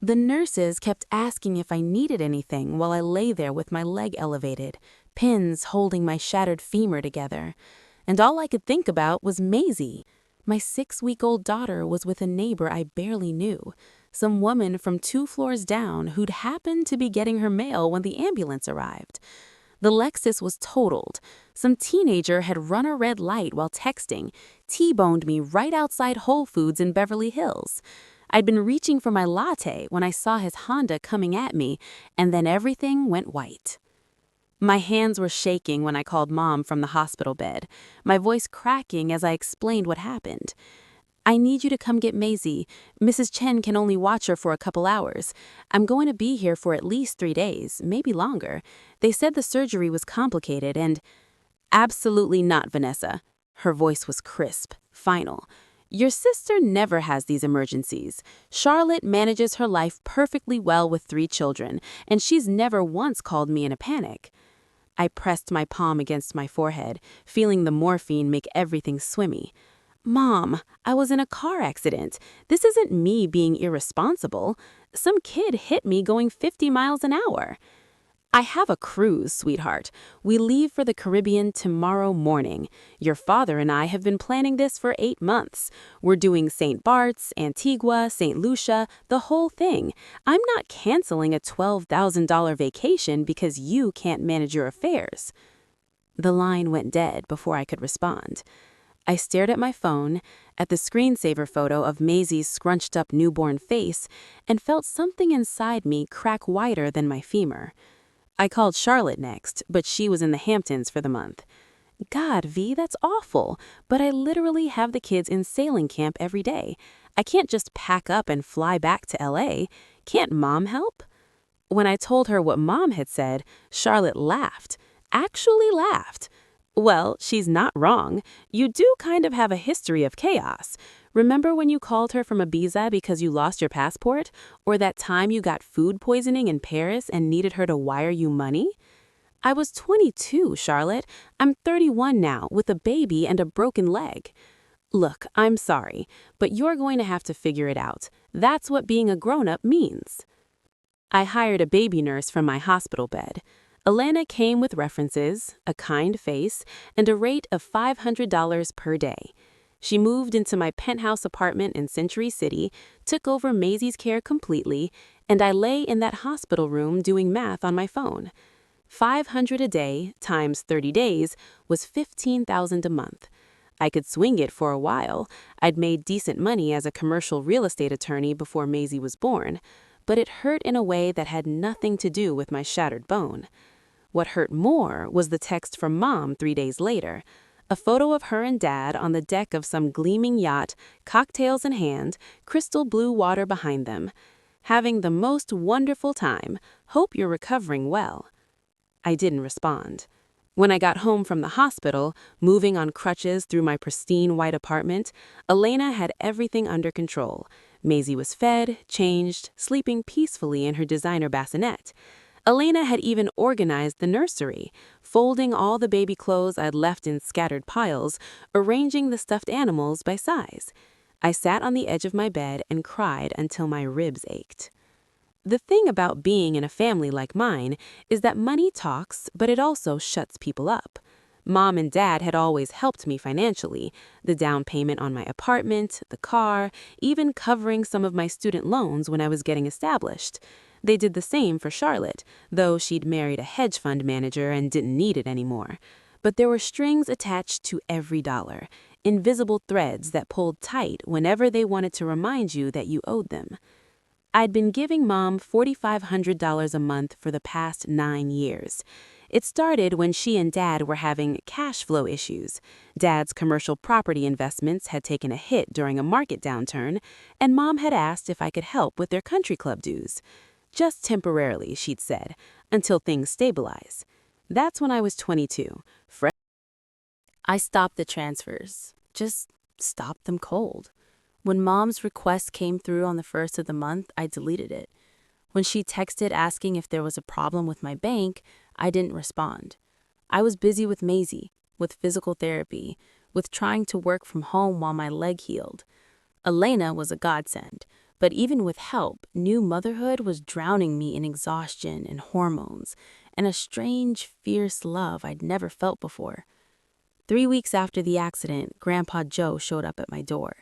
The nurses kept asking if I needed anything while I lay there with my leg elevated, pins holding my shattered femur together. And all I could think about was Maisie. My 6-week-old daughter was with a neighbor I barely knew, some woman from 2 floors down who'd happened to be getting her mail when the ambulance arrived. The Lexus was totaled. Some teenager had run a red light while texting, T-boned me right outside Whole Foods in Beverly Hills. I'd been reaching for my latte when I saw his Honda coming at me, and then everything went white. My hands were shaking when I called Mom from the hospital bed, my voice cracking as I explained what happened. "I need you to come get Maisie. Mrs. Chen can only watch her for a couple hours. I'm going to be here for at least 3 days, maybe longer. They said the surgery was complicated and—" "Absolutely not, Vanessa." Her voice was crisp, final. "Your sister never has these emergencies. Charlotte manages her life perfectly well with 3 children, and she's never once called me in a panic." I pressed my palm against my forehead, feeling the morphine make everything swimmy. "Mom, I was in a car accident. This isn't me being irresponsible. Some kid hit me going 50 miles an hour. I have a cruise, sweetheart. We leave for the Caribbean tomorrow morning. Your father and I have been planning this for 8 months. We're doing St. Bart's, Antigua, St. Lucia, the whole thing. I'm not canceling a $12,000 vacation because you can't manage your affairs." The line went dead before I could respond. I stared at my phone, at the screensaver photo of Maisie's scrunched-up newborn face, and felt something inside me crack wider than my femur. I called Charlotte next, but she was in the Hamptons for the month. "God, V, that's awful, but I literally have the kids in sailing camp every day. I can't just pack up and fly back to LA. Can't Mom help?" When I told her what Mom had said, Charlotte laughed. Actually laughed. "Well, she's not wrong. You do kind of have a history of chaos. Remember when you called her from Ibiza because you lost your passport? Or that time you got food poisoning in Paris and needed her to wire you money?" "I was 22, Charlotte. I'm 31 now, with a baby and a broken leg." "Look, I'm sorry, but you're going to have to figure it out. That's what being a grown-up means." I hired a baby nurse from my hospital bed. Alana came with references, a kind face, and a rate of $500 per day. She moved into my penthouse apartment in Century City, took over Maisie's care completely, and I lay in that hospital room doing math on my phone. $500 a day times 30 days was $15,000 a month. I could swing it for a while. I'd made decent money as a commercial real estate attorney before Maisie was born, but it hurt in a way that had nothing to do with my shattered bone. What hurt more was the text from Mom 3 days later, a photo of her and Dad on the deck of some gleaming yacht, cocktails in hand, crystal blue water behind them. "Having the most wonderful time. Hope you're recovering well." I didn't respond. When I got home from the hospital, moving on crutches through my pristine white apartment, Elena had everything under control. Maisie was fed, changed, sleeping peacefully in her designer bassinet. Elena had even organized the nursery, folding all the baby clothes I'd left in scattered piles, arranging the stuffed animals by size. I sat on the edge of my bed and cried until my ribs ached. The thing about being in a family like mine is that money talks, but it also shuts people up. Mom and Dad had always helped me financially, the down payment on my apartment, the car, even covering some of my student loans when I was getting established. They did the same for Charlotte, though she'd married a hedge fund manager and didn't need it anymore. But there were strings attached to every dollar, invisible threads that pulled tight whenever they wanted to remind you that you owed them. I'd been giving Mom $4,500 a month for the past 9 years. It started when she and Dad were having cash flow issues. Dad's commercial property investments had taken a hit during a market downturn, and Mom had asked if I could help with their country club dues. "Just temporarily," she'd said, "until things stabilize." That's when I was 22. I stopped the transfers. Just stopped them cold. When Mom's request came through on the 1st of the month, I deleted it. When she texted asking if there was a problem with my bank, I didn't respond. I was busy with Maisie, with physical therapy, with trying to work from home while my leg healed. Elena was a godsend, But even with help, new motherhood was drowning me in exhaustion and hormones, and a strange, fierce love I'd never felt before. 3 weeks after the accident, Grandpa Joe showed up at my door.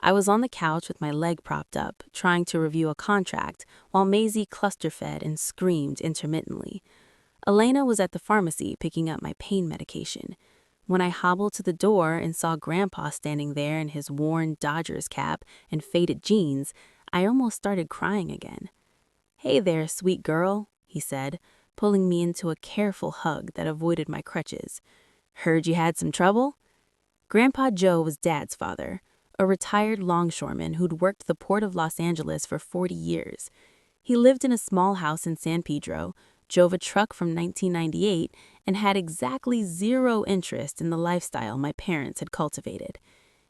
I was on the couch with my leg propped up, trying to review a contract, while Maisie cluster-fed and screamed intermittently. Elena was at the pharmacy picking up my pain medication. When I hobbled to the door and saw Grandpa standing there in his worn Dodgers cap and faded jeans, I almost started crying again. "Hey there, sweet girl," he said, pulling me into a careful hug that avoided my crutches. "Heard you had some trouble?" Grandpa Joe was Dad's father, a retired longshoreman who'd worked the port of Los Angeles for 40 years. He lived in a small house in San Pedro, drove a truck from 1998, and had exactly zero interest in the lifestyle my parents had cultivated.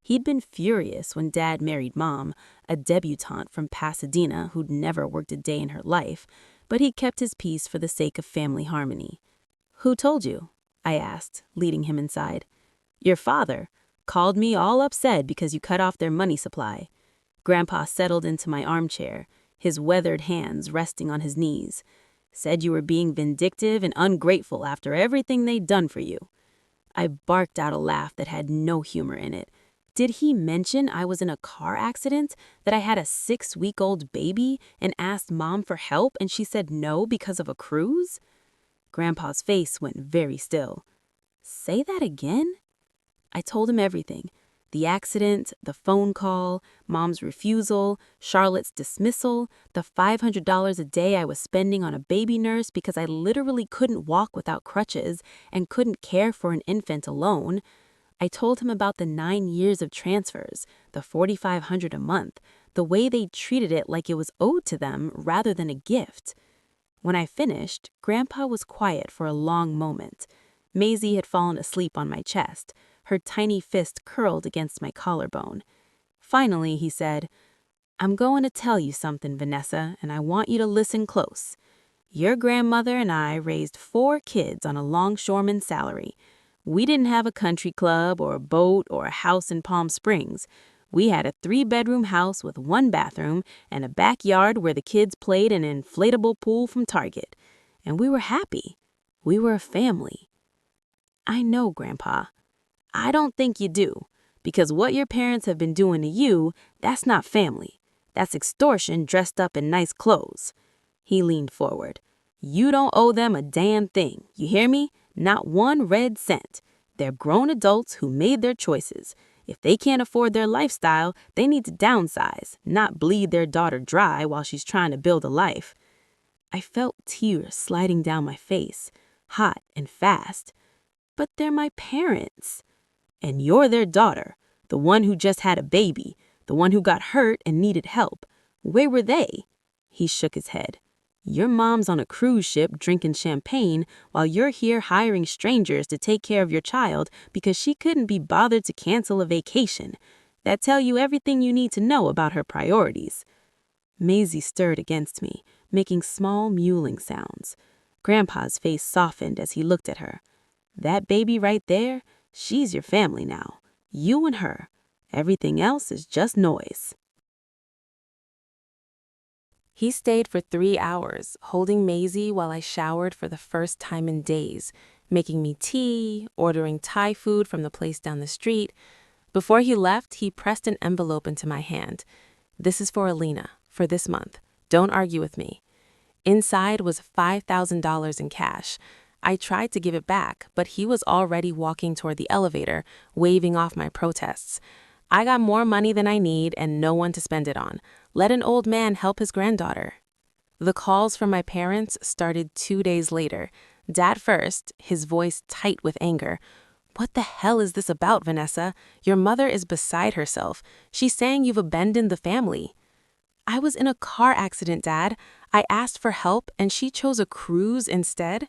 He'd been furious when Dad married Mom, a debutante from Pasadena who'd never worked a day in her life, but he kept his peace for the sake of family harmony. "Who told you?" I asked, leading him inside. "Your father. Called me all upset because you cut off their money supply." Grandpa settled into my armchair, his weathered hands resting on his knees. "Said you were being vindictive and ungrateful after everything they'd done for you." I barked out a laugh that had no humor in it. Did he mention I was in a car accident, that I had a 6-week-old baby, and asked Mom for help and she said no because of a cruise? Grandpa's face went very still. "Say that again?" I told him everything. The accident, the phone call, Mom's refusal, Charlotte's dismissal, the $500 a day I was spending on a baby nurse because I literally couldn't walk without crutches and couldn't care for an infant alone. I told him about the 9 years of transfers, the $4,500 a month, the way they treated it like it was owed to them rather than a gift. When I finished, Grandpa was quiet for a long moment. Maisie had fallen asleep on my chest, her tiny fist curled against my collarbone. Finally, he said, "I'm going to tell you something, Vanessa, and I want you to listen close. Your grandmother and I raised 4 kids on a longshoreman's salary. We didn't have a country club or a boat or a house in Palm Springs. We had a 3-bedroom house with 1 bathroom and a backyard where the kids played in an inflatable pool from Target. And we were happy. We were a family." "I know, Grandpa." "I don't think you do, because what your parents have been doing to you, that's not family. That's extortion dressed up in nice clothes." He leaned forward. "You don't owe them a damn thing, you hear me? Not 1 red cent. They're grown adults who made their choices. If they can't afford their lifestyle, they need to downsize, not bleed their daughter dry while she's trying to build a life." I felt tears sliding down my face, hot and fast. "But they're my parents." "And you're their daughter, the one who just had a baby, the one who got hurt and needed help. Where were they?" He shook his head. "Your mom's on a cruise ship drinking champagne while you're here hiring strangers to take care of your child because she couldn't be bothered to cancel a vacation. That tell you everything you need to know about her priorities." Maisie stirred against me, making small mewling sounds. Grandpa's face softened as he looked at her. "That baby right there, she's your family now. You and her. Everything else is just noise." He stayed for 3 hours, holding Maisie while I showered for the first time in days, making me tea, ordering Thai food from the place down the street. Before he left, he pressed an envelope into my hand. "This is for Alina, for this month. Don't argue with me." Inside was $5,000 in cash. I tried to give it back, but he was already walking toward the elevator, waving off my protests. I got more money than I need and no one to spend it on. Let an old man help his granddaughter. The calls from my parents started 2 days later. Dad first, his voice tight with anger. "What the hell is this about, Vanessa? Your mother is beside herself. She's saying you've abandoned the family." "I was in a car accident, Dad. I asked for help and she chose a cruise instead."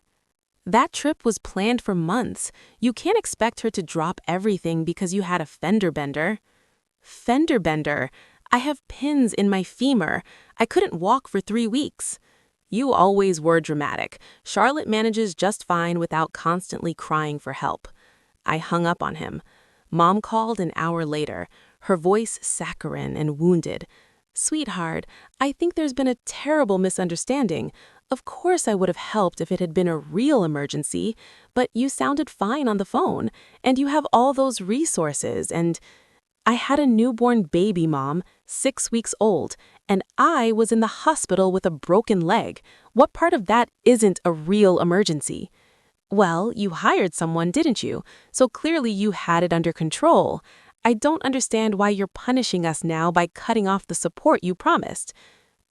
"That trip was planned for months. You can't expect her to drop everything because you had a fender bender." "Fender bender? I have pins in my femur. I couldn't walk for 3 weeks." "You always were dramatic. Charlotte manages just fine without constantly crying for help." I hung up on him. Mom called an hour later, her voice saccharine and wounded. Sweetheart, I think there's been a terrible misunderstanding. Of course I would have helped if it had been a real emergency, but you sounded fine on the phone, and you have all those resources, and I had a newborn baby, Mom, 6 weeks old, and I was in the hospital with a broken leg. What part of that isn't a real emergency? Well, you hired someone, didn't you? So clearly you had it under control. I don't understand why you're punishing us now by cutting off the support you promised.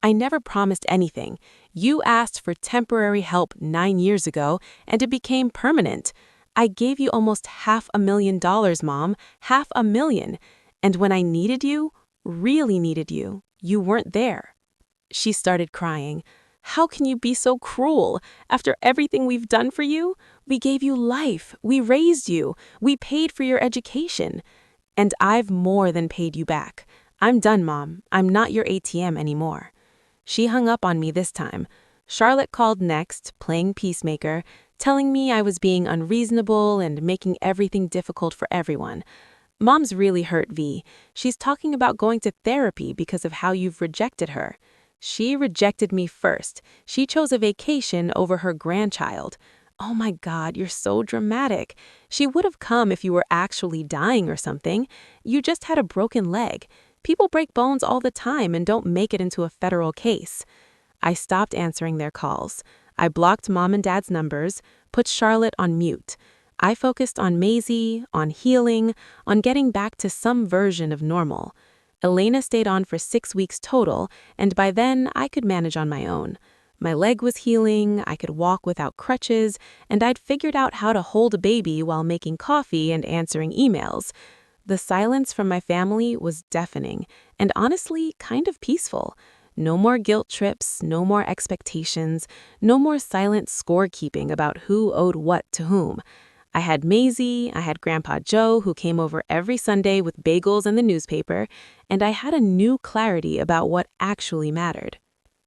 I never promised anything. You asked for temporary help 9 years ago, and it became permanent. I gave you almost $500,000, Mom, $500,000. And when I needed you, really needed you, you weren't there. She started crying. How can you be so cruel? After everything we've done for you, we gave you life, we raised you, we paid for your education. And I've more than paid you back. I'm done, Mom. I'm not your ATM anymore. She hung up on me this time. Charlotte called next, playing peacemaker, telling me I was being unreasonable and making everything difficult for everyone. Mom's really hurt, V. She's talking about going to therapy because of how you've rejected her. She rejected me first. She chose a vacation over her grandchild. Oh my God, you're so dramatic. She would have come if you were actually dying or something. You just had a broken leg. People break bones all the time and don't make it into a federal case. I stopped answering their calls. I blocked Mom and Dad's numbers, put Charlotte on mute. I focused on Maisie, on healing, on getting back to some version of normal. Elena stayed on for 6 weeks total, and by then I could manage on my own. My leg was healing, I could walk without crutches, and I'd figured out how to hold a baby while making coffee and answering emails. The silence from my family was deafening, and honestly, kind of peaceful. No more guilt trips, no more expectations, no more silent scorekeeping about who owed what to whom. I had Maisie, I had Grandpa Joe, who came over every Sunday with bagels and the newspaper, and I had a new clarity about what actually mattered.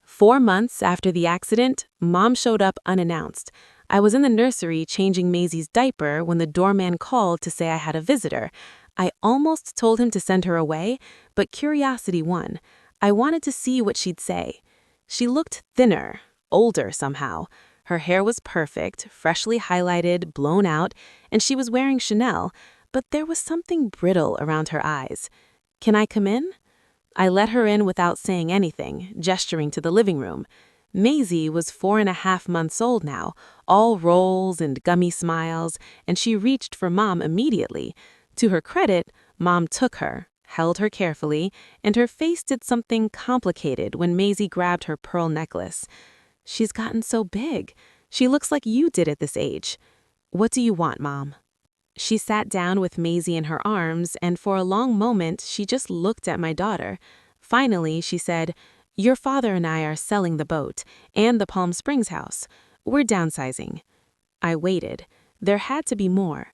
4 months after the accident, Mom showed up unannounced. I was in the nursery changing Maisie's diaper when the doorman called to say I had a visitor. I almost told him to send her away, but curiosity won. I wanted to see what she'd say. She looked thinner, older somehow. Her hair was perfect, freshly highlighted, blown out, and she was wearing Chanel, but there was something brittle around her eyes. "Can I come in?" I let her in without saying anything, gesturing to the living room. Maisie was 4.5 months old now, all rolls and gummy smiles, and she reached for Mom immediately. To her credit, Mom took her, held her carefully, and her face did something complicated when Maisie grabbed her pearl necklace. "She's gotten so big. She looks like you did at this age. What do you want, Mom?" She sat down with Maisie in her arms, and for a long moment, she just looked at my daughter. Finally, she said, "Your father and I are selling the boat and the Palm Springs house. We're downsizing." I waited. There had to be more.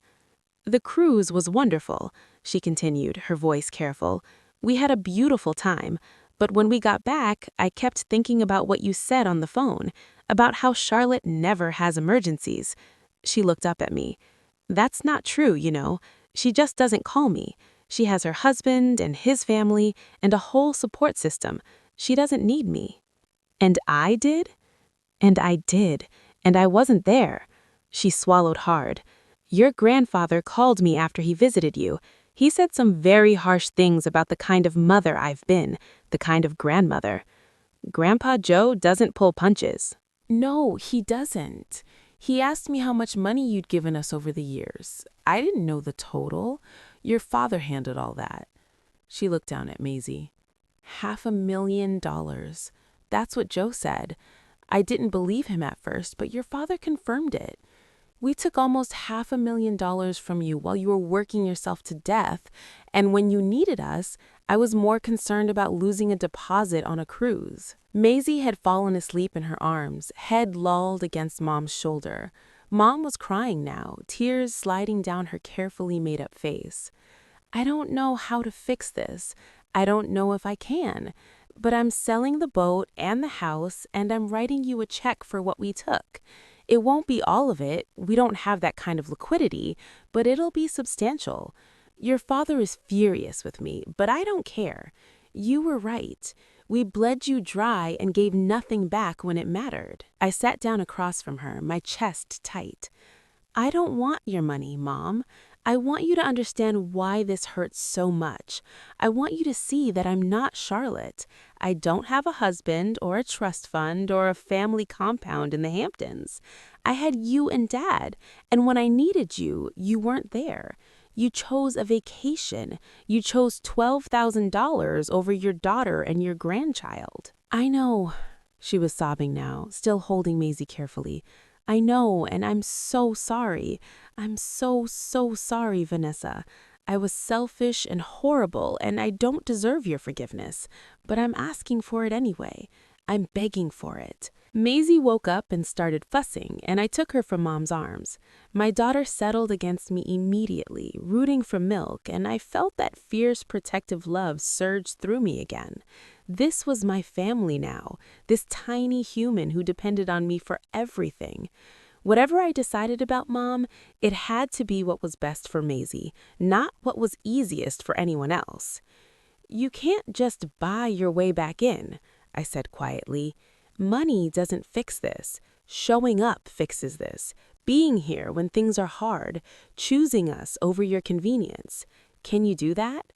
"The cruise was wonderful," she continued, her voice careful. "We had a beautiful time. But when we got back, I kept thinking about what you said on the phone, about how Charlotte never has emergencies." She looked up at me. "That's not true, you know. She just doesn't call me. She has her husband and his family and a whole support system. She doesn't need me." And I did? And I did. And I wasn't there. She swallowed hard. "Your grandfather called me after he visited you. He said some very harsh things about the kind of mother I've been, the kind of grandmother." "Grandpa Joe doesn't pull punches." No, he doesn't. He asked me how much money you'd given us over the years. I didn't know the total. Your father handled all that." She looked down at Maisie. $500,000. That's what Joe said. I didn't believe him at first, but your father confirmed it. We took almost $500,000 from you while you were working yourself to death, and when you needed us, I was more concerned about losing a deposit on a cruise. Maisie had fallen asleep in her arms, head lulled against Mom's shoulder. Mom was crying now, tears sliding down her carefully made-up face. "I don't know how to fix this. I don't know if I can. But I'm selling the boat and the house, and I'm writing you a check for what we took. It won't be all of it, we don't have that kind of liquidity, but it'll be substantial. Your father is furious with me, but I don't care. You were right. We bled you dry and gave nothing back when it mattered. I sat down across from her, my chest tight. I don't want your money, Mom. I want you to understand why this hurts so much. I want you to see that I'm not Charlotte. I don't have a husband or a trust fund or a family compound in the Hamptons. I had you and Dad, and when I needed you, you weren't there. You chose a vacation. You chose $12,000 over your daughter and your grandchild. I know. She was sobbing now, still holding Maisie carefully. I know, and I'm so sorry. I'm so sorry, Vanessa. I was selfish and horrible, and I don't deserve your forgiveness, but I'm asking for it anyway. I'm begging for it. Maisie woke up and started fussing, and I took her from Mom's arms. My daughter settled against me immediately, rooting for milk, and I felt that fierce protective love surge through me again. This was my family now, this tiny human who depended on me for everything. Whatever I decided about Mom, it had to be what was best for Maisie, not what was easiest for anyone else. You can't just buy your way back in, I said quietly. Money doesn't fix this. Showing up fixes this. Being here when things are hard, choosing us over your convenience. Can you do that?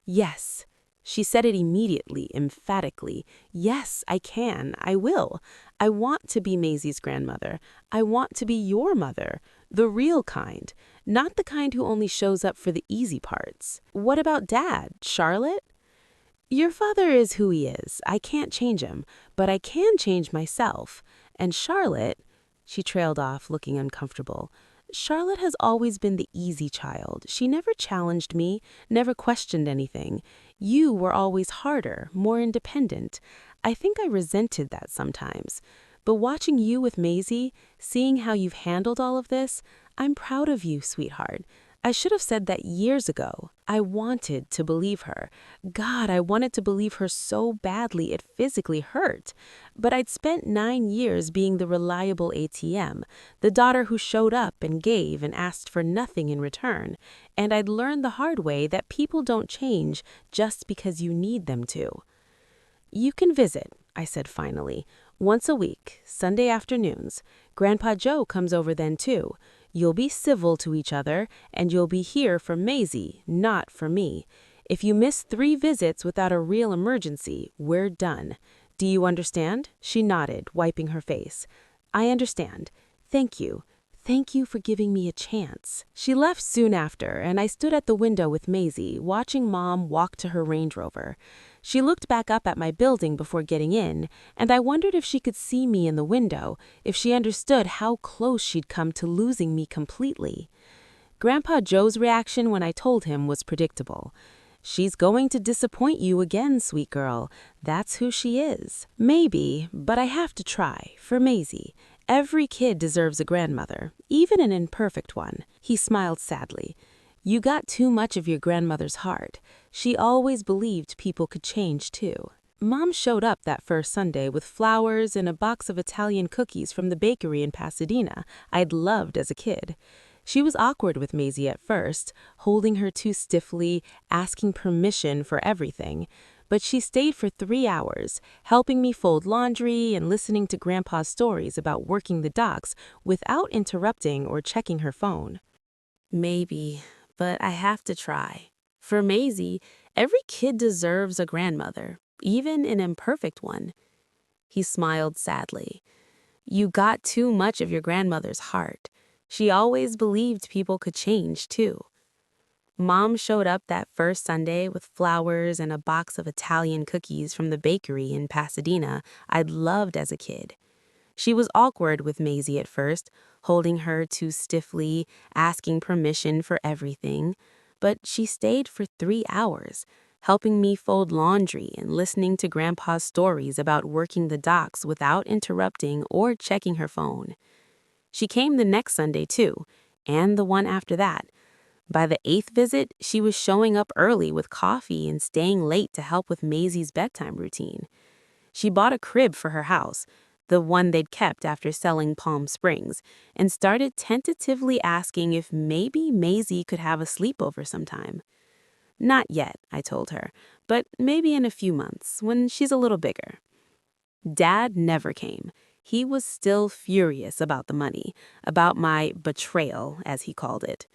Yes. She said it immediately, emphatically. Yes, I can. I will. I want to be Maisie's grandmother. I want to be your mother. The real kind. Not the kind who only shows up for the easy parts. What about Dad, Charlotte? Your father is who he is. I can't change him, but I can change myself. And Charlotte, she trailed off, looking uncomfortable. Charlotte has always been the easy child. She never challenged me, never questioned anything. You were always harder, more independent. I think I resented that sometimes. But watching you with Maisie, seeing how you've handled all of this, I'm proud of you, sweetheart. I should have said that years ago. I wanted to believe her. God, I wanted to believe her so badly it physically hurt. But I'd spent 9 years being the reliable ATM, the daughter who showed up and gave and asked for nothing in return. And I'd learned the hard way that people don't change just because you need them to. You can visit, I said finally, once a week, Sunday afternoons. Grandpa Joe comes over then too. You'll be civil to each other, and you'll be here for Maisie, not for me. If you miss 3 visits without a real emergency, we're done. Do you understand? She nodded, wiping her face. I understand. Thank you. Thank you for giving me a chance. She left soon after, and I stood at the window with Maisie, watching Mom walk to her Range Rover. She looked back up at my building before getting in, and I wondered if she could see me in the window, if she understood how close she'd come to losing me completely. Grandpa Joe's reaction when I told him was predictable. She's going to disappoint you again, sweet girl. That's who she is. Maybe, but I have to try, for Maisie. Every kid deserves a grandmother, even an imperfect one. He smiled sadly. You got too much of your grandmother's heart. She always believed people could change too. Mom showed up that first Sunday with flowers and a box of Italian cookies from the bakery in Pasadena I'd loved as a kid. She was awkward with Maisie at first, holding her too stiffly, asking permission for everything. But she stayed for 3 hours, helping me fold laundry and listening to Grandpa's stories about working the docks without interrupting or checking her phone. Maybe, but I have to try. For Maisie, every kid deserves a grandmother, even an imperfect one. He smiled sadly. You got too much of your grandmother's heart. She always believed people could change, too. Mom showed up that first Sunday with flowers and a box of Italian cookies from the bakery in Pasadena I'd loved as a kid. She was awkward with Maisie at first, holding her too stiffly, asking permission for everything. But she stayed for 3 hours, helping me fold laundry and listening to Grandpa's stories about working the docks without interrupting or checking her phone. She came the next Sunday too, and the one after that. By the 8th visit, she was showing up early with coffee and staying late to help with Maisie's bedtime routine. She bought a crib for her house, the one they'd kept after selling Palm Springs, and started tentatively asking if maybe Maisie could have a sleepover sometime. Not yet, I told her, but maybe in a few months, when she's a little bigger. Dad never came. He was still furious about the money, about my betrayal, as he called it.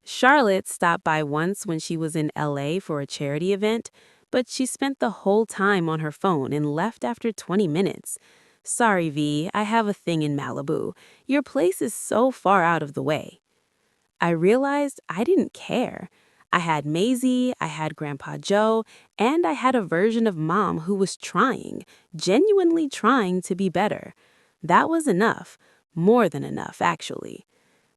Charlotte stopped by once when she was in LA for a charity event, but she spent the whole time on her phone and left after 20 minutes. Sorry, V, I have a thing in Malibu. Your place is so far out of the way. I realized I didn't care. I had Maisie, I had Grandpa Joe, and I had a version of Mom who was trying, genuinely trying to be better. That was enough. More than enough, actually.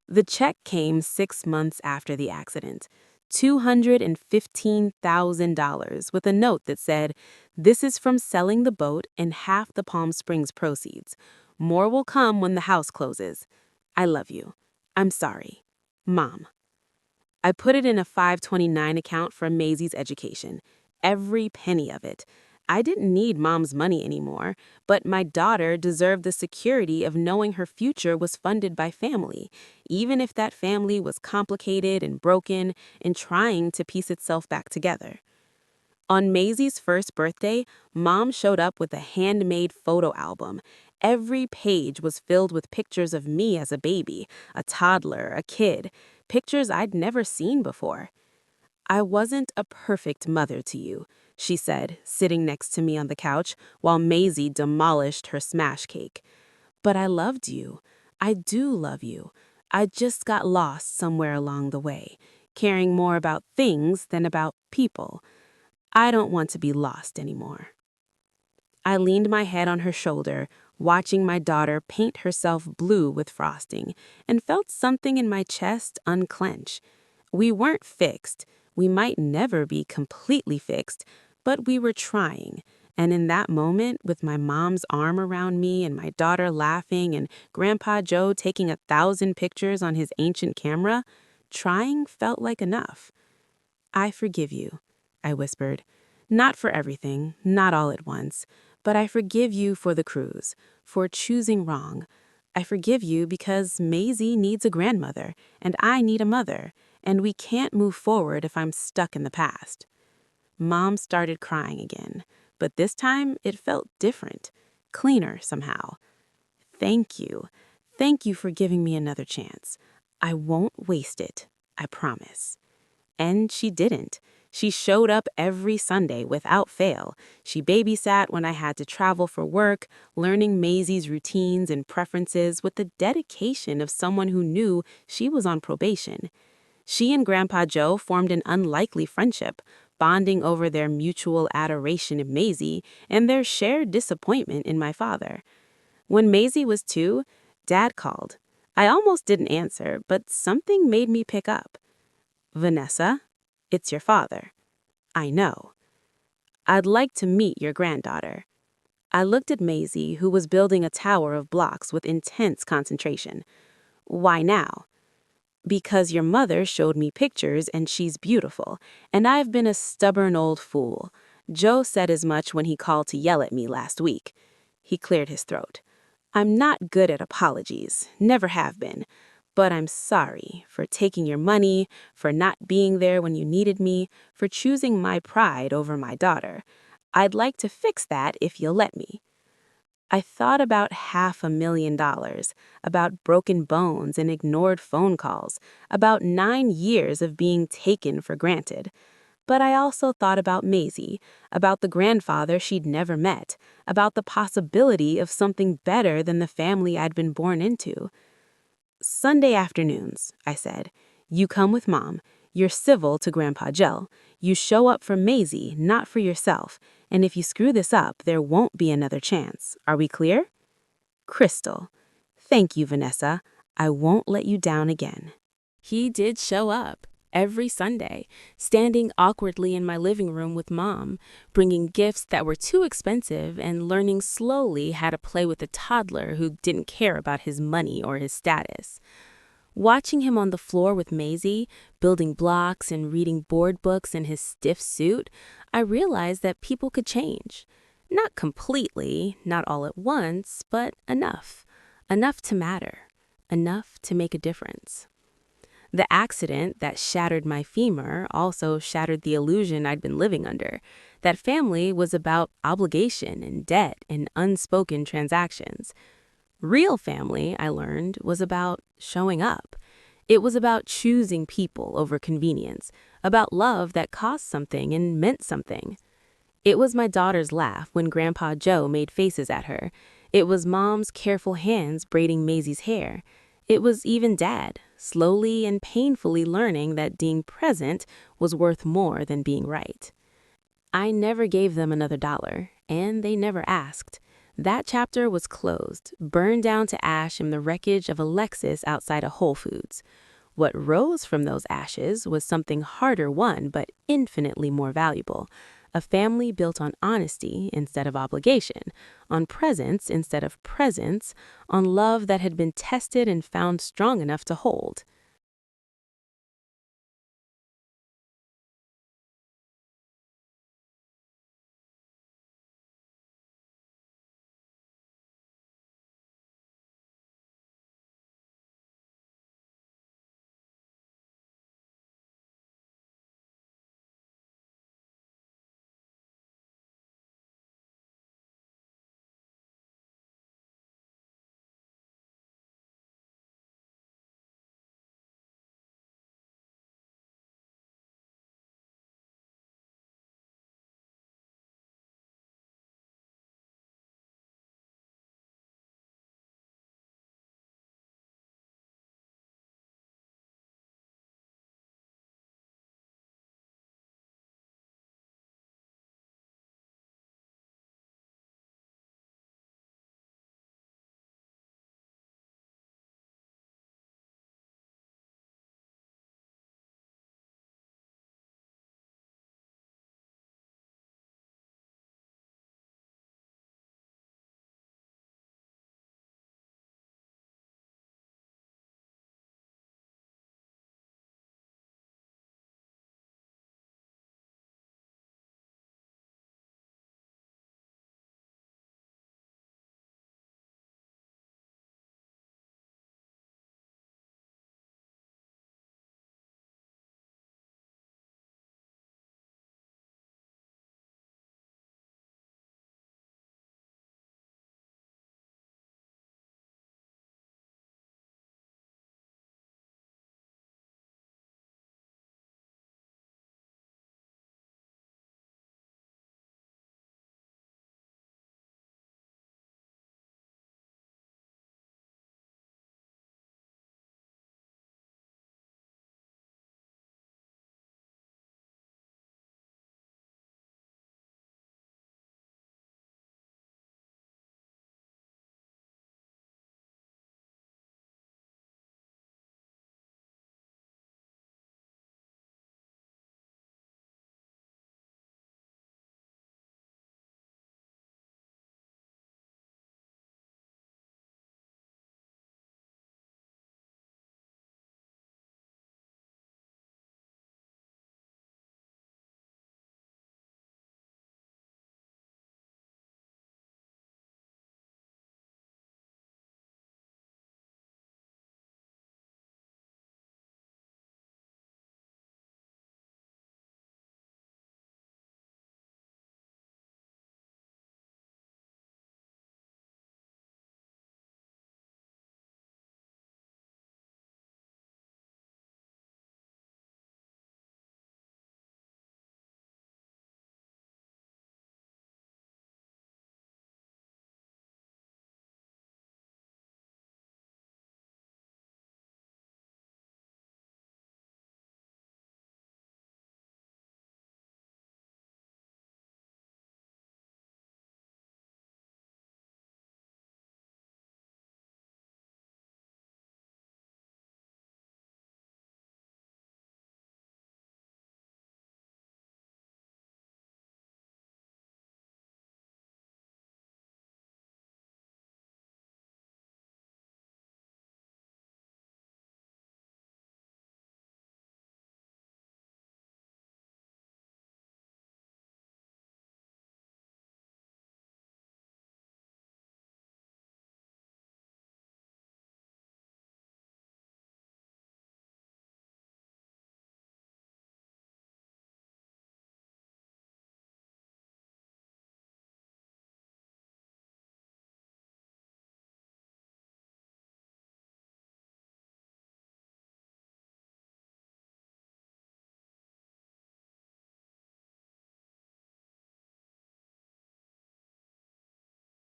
The check came 6 months after the accident. $215,000 with a note that said, "This is from selling the boat and half the Palm Springs proceeds. More will come when the house closes. I love you. I'm sorry. Mom." I put it in a 529 account for Maisie's education. Every penny of it. I didn't need Mom's money anymore, but my daughter deserved the security of knowing her future was funded by family, even if that family was complicated and broken and trying to piece itself back together. On Maisie's first birthday, Mom showed up with a handmade photo album. Every page was filled with pictures of me as a baby, a toddler, a kid, pictures I'd never seen before. "I wasn't a perfect mother to you," she said, sitting next to me on the couch while Maisie demolished her smash cake. "But I loved you. I do love you. I just got lost somewhere along the way, caring more about things than about people. I don't want to be lost anymore." I leaned my head on her shoulder, watching my daughter paint herself blue with frosting, and felt something in my chest unclench. We weren't fixed. We might never be completely fixed, but we were trying. And in that moment, with my mom's arm around me and my daughter laughing and Grandpa Joe taking 1,000 pictures on his ancient camera, trying felt like enough. "I forgive you," I whispered. "Not for everything, not all at once, but I forgive you for the cruise, for choosing wrong. I forgive you because Maisie needs a grandmother, and I need a mother, and we can't move forward if I'm stuck in the past." Mom started crying again, but this time it felt different, cleaner somehow. "Thank you. Thank you for giving me another chance. I won't waste it, I promise." And she didn't. She showed up every Sunday without fail. She babysat when I had to travel for work, learning Maisie's routines and preferences with the dedication of someone who knew she was on probation. She and Grandpa Joe formed an unlikely friendship, bonding over their mutual adoration of Maisie and their shared disappointment in my father. When Maisie was 2, Dad called. I almost didn't answer, but something made me pick up. "Vanessa, it's your father." "I know." "I'd like to meet your granddaughter." I looked at Maisie, who was building a tower of blocks with intense concentration. "Why now?" "Because your mother showed me pictures and she's beautiful, and I've been a stubborn old fool. Joe said as much when he called to yell at me last week." He cleared his throat. "I'm not good at apologies, never have been. But I'm sorry for taking your money, for not being there when you needed me, for choosing my pride over my daughter. I'd like to fix that if you'll let me." I thought about $500,000, about broken bones and ignored phone calls, about 9 years of being taken for granted. But I also thought about Maisie, about the grandfather she'd never met, about the possibility of something better than the family I'd been born into. "Sunday afternoons," I said. "You come with Mom. You're civil to Grandpa Joe. You show up for Maisie, not for yourself. And if you screw this up, there won't be another chance. Are we clear?" "Crystal." "Thank you, Vanessa. I won't let you down again." He did show up. Every Sunday, standing awkwardly in my living room with Mom, bringing gifts that were too expensive and learning slowly how to play with a toddler who didn't care about his money or his status. Watching him on the floor with Maisie, building blocks and reading board books in his stiff suit, I realized that people could change. Not completely, not all at once, but enough. Enough to matter. Enough to make a difference. The accident that shattered my femur also shattered the illusion I'd been living under. That family was about obligation and debt and unspoken transactions. Real family, I learned, was about showing up. It was about choosing people over convenience, about love that cost something and meant something. It was my daughter's laugh when Grandpa Joe made faces at her. It was Mom's careful hands braiding Maisie's hair. It was even Dad, slowly and painfully learning that being present was worth more than being right. I never gave them another dollar, and they never asked. That chapter was closed, burned down to ash in the wreckage of a Lexus outside a Whole Foods. What rose from those ashes was something harder won but infinitely more valuable. A family built on honesty instead of obligation, on presence instead of presence, on love that had been tested and found strong enough to hold.